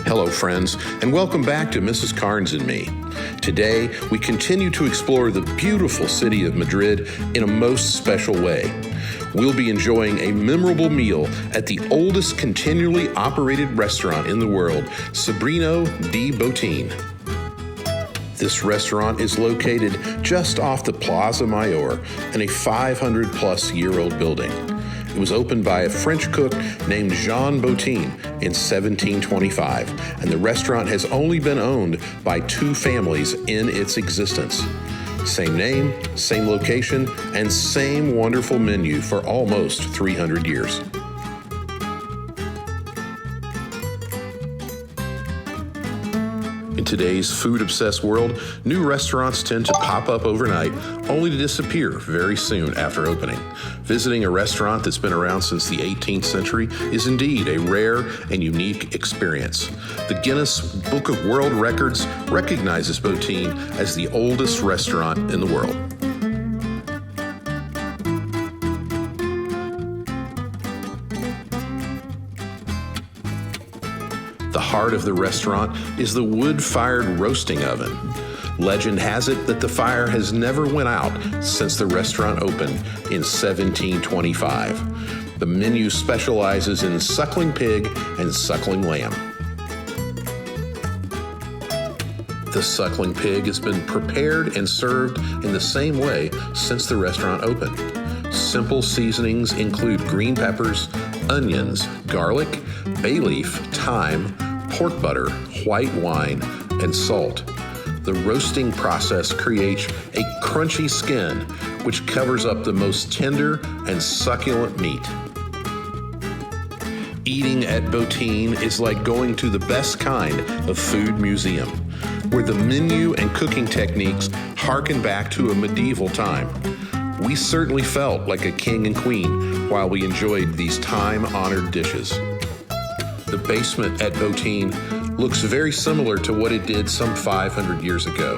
Hello, friends, and welcome back to Mrs. Carnes and Me. Today, we continue to explore the beautiful city of Madrid in a most special way. We'll be enjoying a memorable meal at the oldest continually operated restaurant in the world, Sobrino de Botin. This restaurant is located just off the Plaza Mayor in a 500-plus-year-old building. It was opened by a French cook named Jean Botin in 1725, and the restaurant has only been owned by two families in its existence. Same name, same location, and same wonderful menu for almost 300 years. In today's food-obsessed world, new restaurants tend to pop up overnight, only to disappear very soon after opening. Visiting a restaurant that's been around since the 18th century is indeed a rare and unique experience. The Guinness Book of World Records recognizes Botin as the oldest restaurant in the world. The heart of the restaurant is the wood-fired roasting oven. Legend has it that the fire has never went out since the restaurant opened in 1725. The menu specializes in suckling pig and suckling lamb. The suckling pig has been prepared and served in the same way since the restaurant opened. Simple seasonings include green peppers, onions, garlic, bay leaf, thyme, pork butter, white wine, and salt. The roasting process creates a crunchy skin, which covers up the most tender and succulent meat. Eating at Botin is like going to the best kind of food museum, where the menu and cooking techniques harken back to a medieval time. We certainly felt like a king and queen while we enjoyed these time-honored dishes. The basement at Botin looks very similar to what it did some 500 years ago.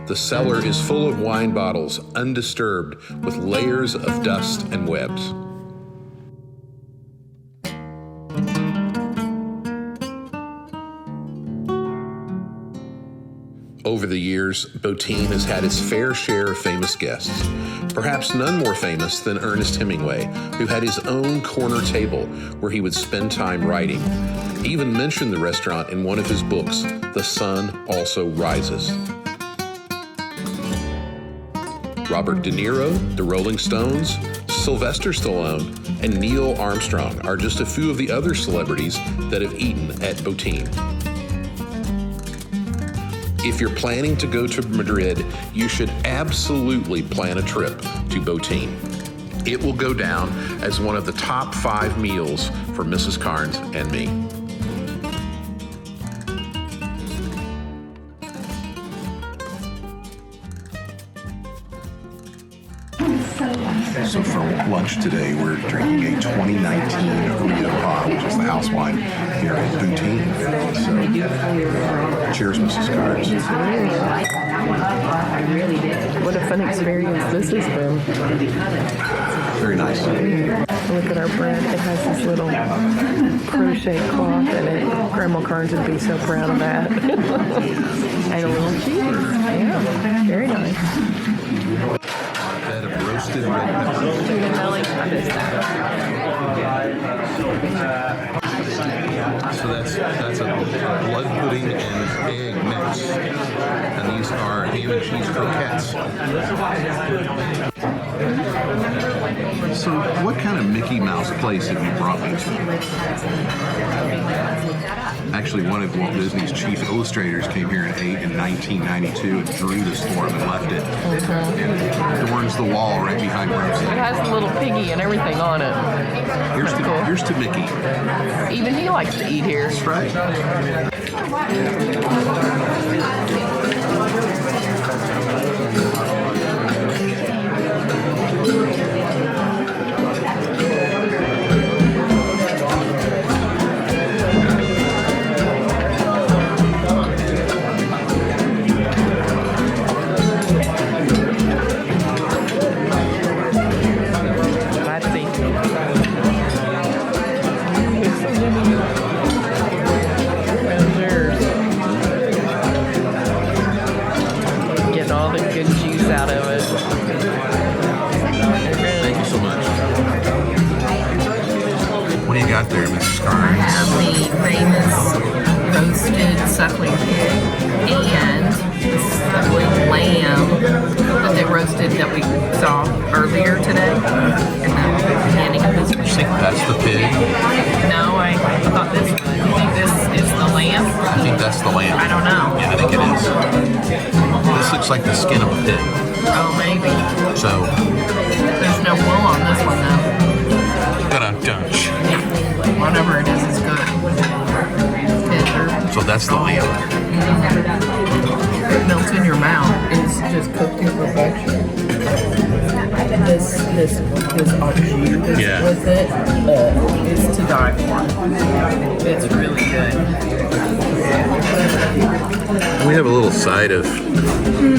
The cellar is full of wine bottles, undisturbed, with layers of dust and webs. Over the years, Botin has had its fair share of famous guests. Perhaps none more famous than Ernest Hemingway, who had his own corner table where he would spend time writing. He even mentioned the restaurant in one of his books, The Sun Also Rises. Robert De Niro, the Rolling Stones, Sylvester Stallone, and Neil Armstrong are just a few of the other celebrities that have eaten at Botin. If you're planning to go to Madrid, you should absolutely plan a trip to Botin. It will go down as one of the top 5 meals for Mrs. Carnes and me. So for lunch today, we're drinking a 2019 Rio Pop, which is the house wine here at Botin. So, cheers, Mrs. Carnes. What a fun experience this has been. Very nice. Look at our bread. It has this little crochet cloth in it. Grandma Carnes would be so proud of that. And a little cheese. Yeah, very nice. Bed of roasted red peppers. So that's a blood pudding and egg mix. And these are ham and cheese croquettes. So what kind of Mickey Mouse place have you brought me to? Actually, one of Walt Disney's chief illustrators came here and ate in 1992 and drew this for him and left it. And it adorns the wall right behind where I'm It sitting. has a little piggy and everything on it. Here's to Mickey. Even he likes to eat here. That's right. taste out of it. Thank you so much. What do you got there, Mrs. Carnes? I have the famous roasted suckling pig and the suckling lamb that they roasted that we saw earlier today in the beginning of this You think that's the pig? No, I thought this was. You think this is the lamb? I think that's the lamb. I don't know. Yeah, I think it is. This looks like the skin of a pig. Oh, maybe. So, There's no wool on this one, though. dunch. Yeah. Whatever it is good. Tender. So that's the lamb. It melts in your mouth. It's just cooked to perfection. This au jus Yeah. with it, it's to die for. It's really good. We have a little side of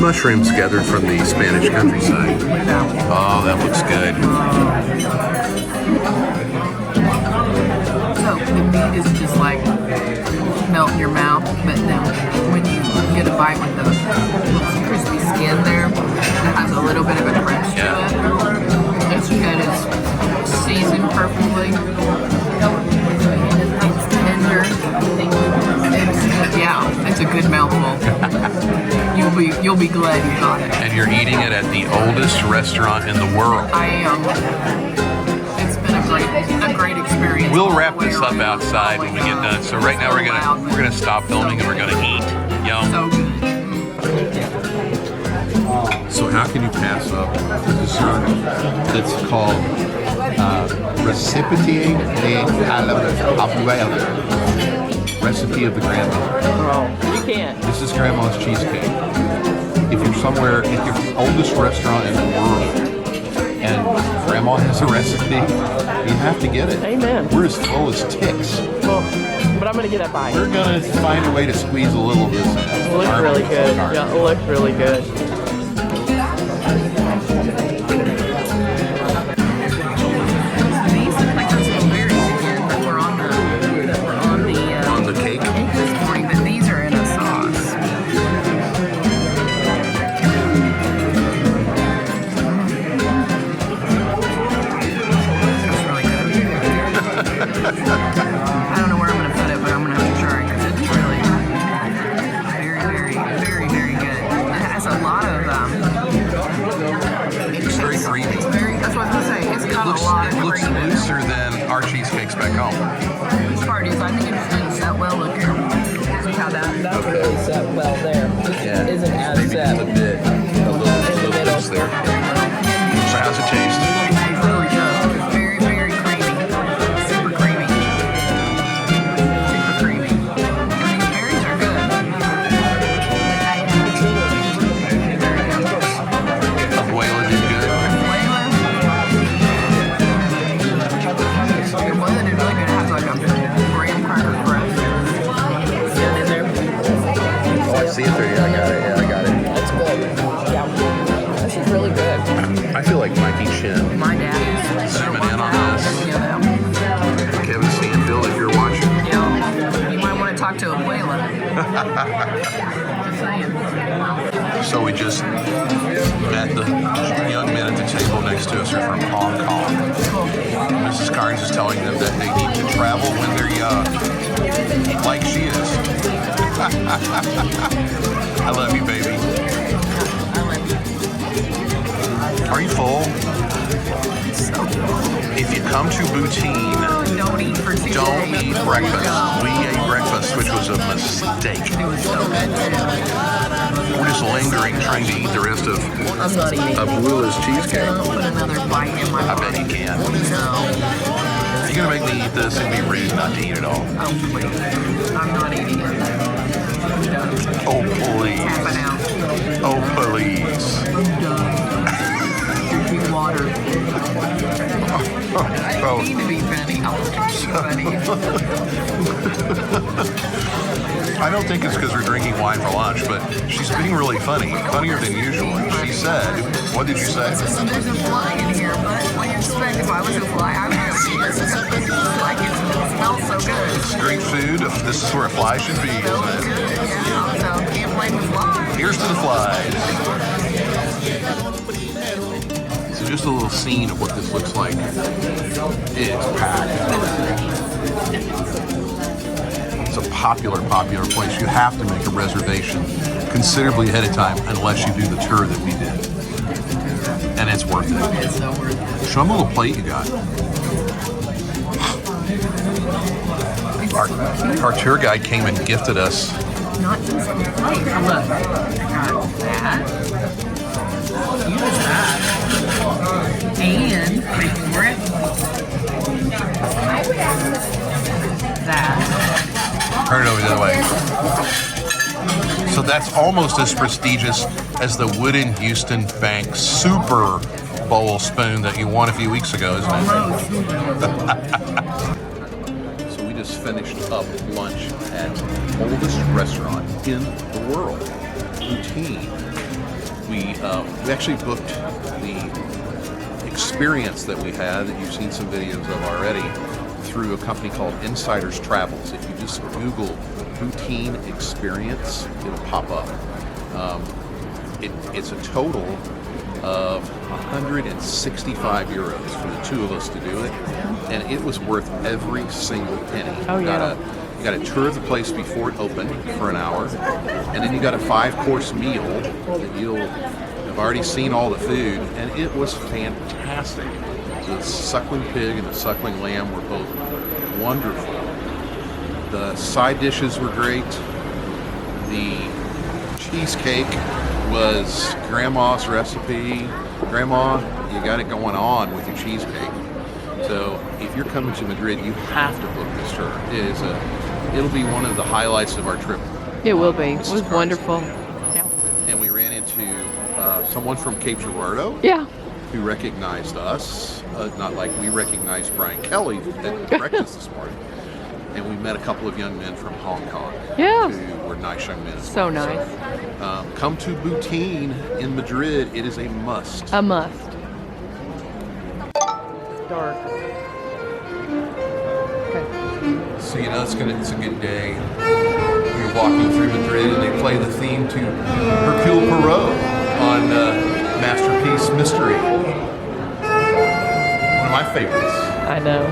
mushrooms gathered from the Spanish countryside. Oh, that looks good. So the meat is just like melt in your mouth, but then when you get a bite with the crispy skin there, it has a little bit of a crunch to it. It's good. It's seasoned perfectly. It's tender. It's a good mouthful. You'll be glad you got it. And you're eating it at the oldest restaurant in the world. I am. It's been a great experience. We'll wrap this up outside when we get done. So right now we're gonna stop filming and we're gonna eat. Yum. So good. So how can you pass up the dessert that's called Recipe de Abuela? Recipe of the grandma. Oh, you can't. This is grandma's cheesecake. If you're somewhere, if you're the oldest restaurant in the world and grandma has a recipe, you have to get it. Amen. We're as full as ticks. Well, but I'm gonna get a bite. We're gonna find a way to squeeze a little of this in. It looks really good. Yeah, it looks really good. These look like those little berries again that were on the cake. this morning, but these are in a sauce. That's really good. I don't know where I'm gonna put it, but I'm gonna try because it's really very, very, very, very good. It has a lot of It's very creamy. It's very. That's what I was gonna say. It's got a lot of It looks cream in it. looser than our cheesecakes back home. This part is, I think it just didn't set well. Look here. See how that really set well there. This isn't as set. A little loose there. So how's it taste? It's really good. It's very, very creamy. Super creamy. Super creamy. And these berries are good. Abuela did good. Abuela did really good. It has like a graham cracker crust. See it in there? Oh, I see it there. Yeah, I got it. That's good. Yeah. This is really good. I feel like Mikey Chin. My dad is Zooming in on this. Yeah. Kevin Stanfield, if you're watching. Yeah. You might want to talk to Abuela. Just saying. So we just met the young men at the table next to us are from Hong Kong. Mrs. Carnes is telling them that they need to travel when they're young, like she is. I love you, baby. Are you full? If you come to Botin, Don't eat for 2 don't days. eat breakfast. We ate breakfast, which was a mistake. It was so good too. We're just lingering, trying to eat the rest of I'm not eating. Abuela's cheesecake. I'll put another bite in my I mouth. bet you can. No. You're gonna make me eat this and be rude not to eat it all. Oh, please. I'm not eating it. I'm done. Oh, please. Tapping out. Oh, please. I'm done. Drinking water. I Oh. need to be funny. I want to be funny. I don't think it's because we're drinking wine for lunch, but she's being really funny, funnier than usual. She said, what did you say? There's a fly in here, but what do you expect if I was a fly? I would have seen this. It's like it smells so good. Street food, this is where a fly should be, So isn't it? good. Yeah, so can't blame the fly. Here's to the flies. just a little scene of what this looks like. It's packed. It's a popular place. You have to make a reservation considerably ahead of time unless you do the tour that we did. And it's worth it. It's so worth it. Show them a little plate you got. Our tour guide came and gifted us. Not just a plate. Look, I got that. Use that. And wait for it. That. Turn it over the other way. So that's almost as prestigious as the wooden Houston Bank Super Bowl spoon that you won a few weeks ago, isn't it? So we just finished up lunch at the oldest restaurant in the world, Botin. We actually booked the experience that we had, that you've seen some videos of already, through a company called Insiders Travels. If you just Google Botin Experience, it'll pop up. It's a total of 165 euros for the two of us to do it, and it was worth every single penny. Oh, yeah. You got a tour of the place before it opened for an hour, and then you got a 5-course meal that you'll have already seen all the food, and it was fantastic. The suckling pig and the suckling lamb were both wonderful. The side dishes were great. The cheesecake was Grandma's recipe. Grandma, you got it going on with your cheesecake. So if you're coming to Madrid, you have to book this tour. It'll be one of the highlights of our trip. It will be. It was wonderful. Yeah. And we ran into someone from Cape Girardeau. Yeah. Who recognized us, not like we recognized Brian Kelly at breakfast this morning. And we met a couple of young men from Hong Kong. Yeah. Who were nice young men as So well. nice. So, come to Botin in Madrid. It is a must. A must. Dark. Okay. So it's a good day. You're walking through Madrid and they play the theme to Hercule Poirot on Masterpiece Mystery. One of my favorites. I know.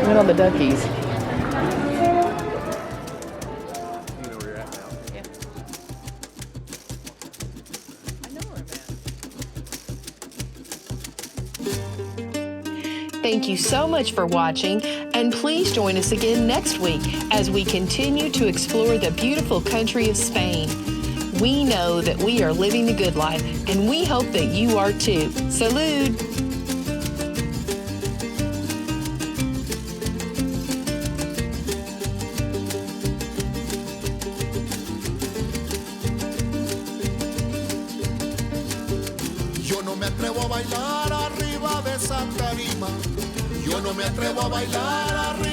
Went on the duckies. You know where you're at now. Yeah. I know where I'm at. Thank you so much for watching, and please join us again next week as we continue to explore the beautiful country of Spain. We know that we are living the good life, and we hope that you are too. Salud! Yo no me atrevo a bailar arriba de esa tarima. Yo no me atrevo a bailar arriba.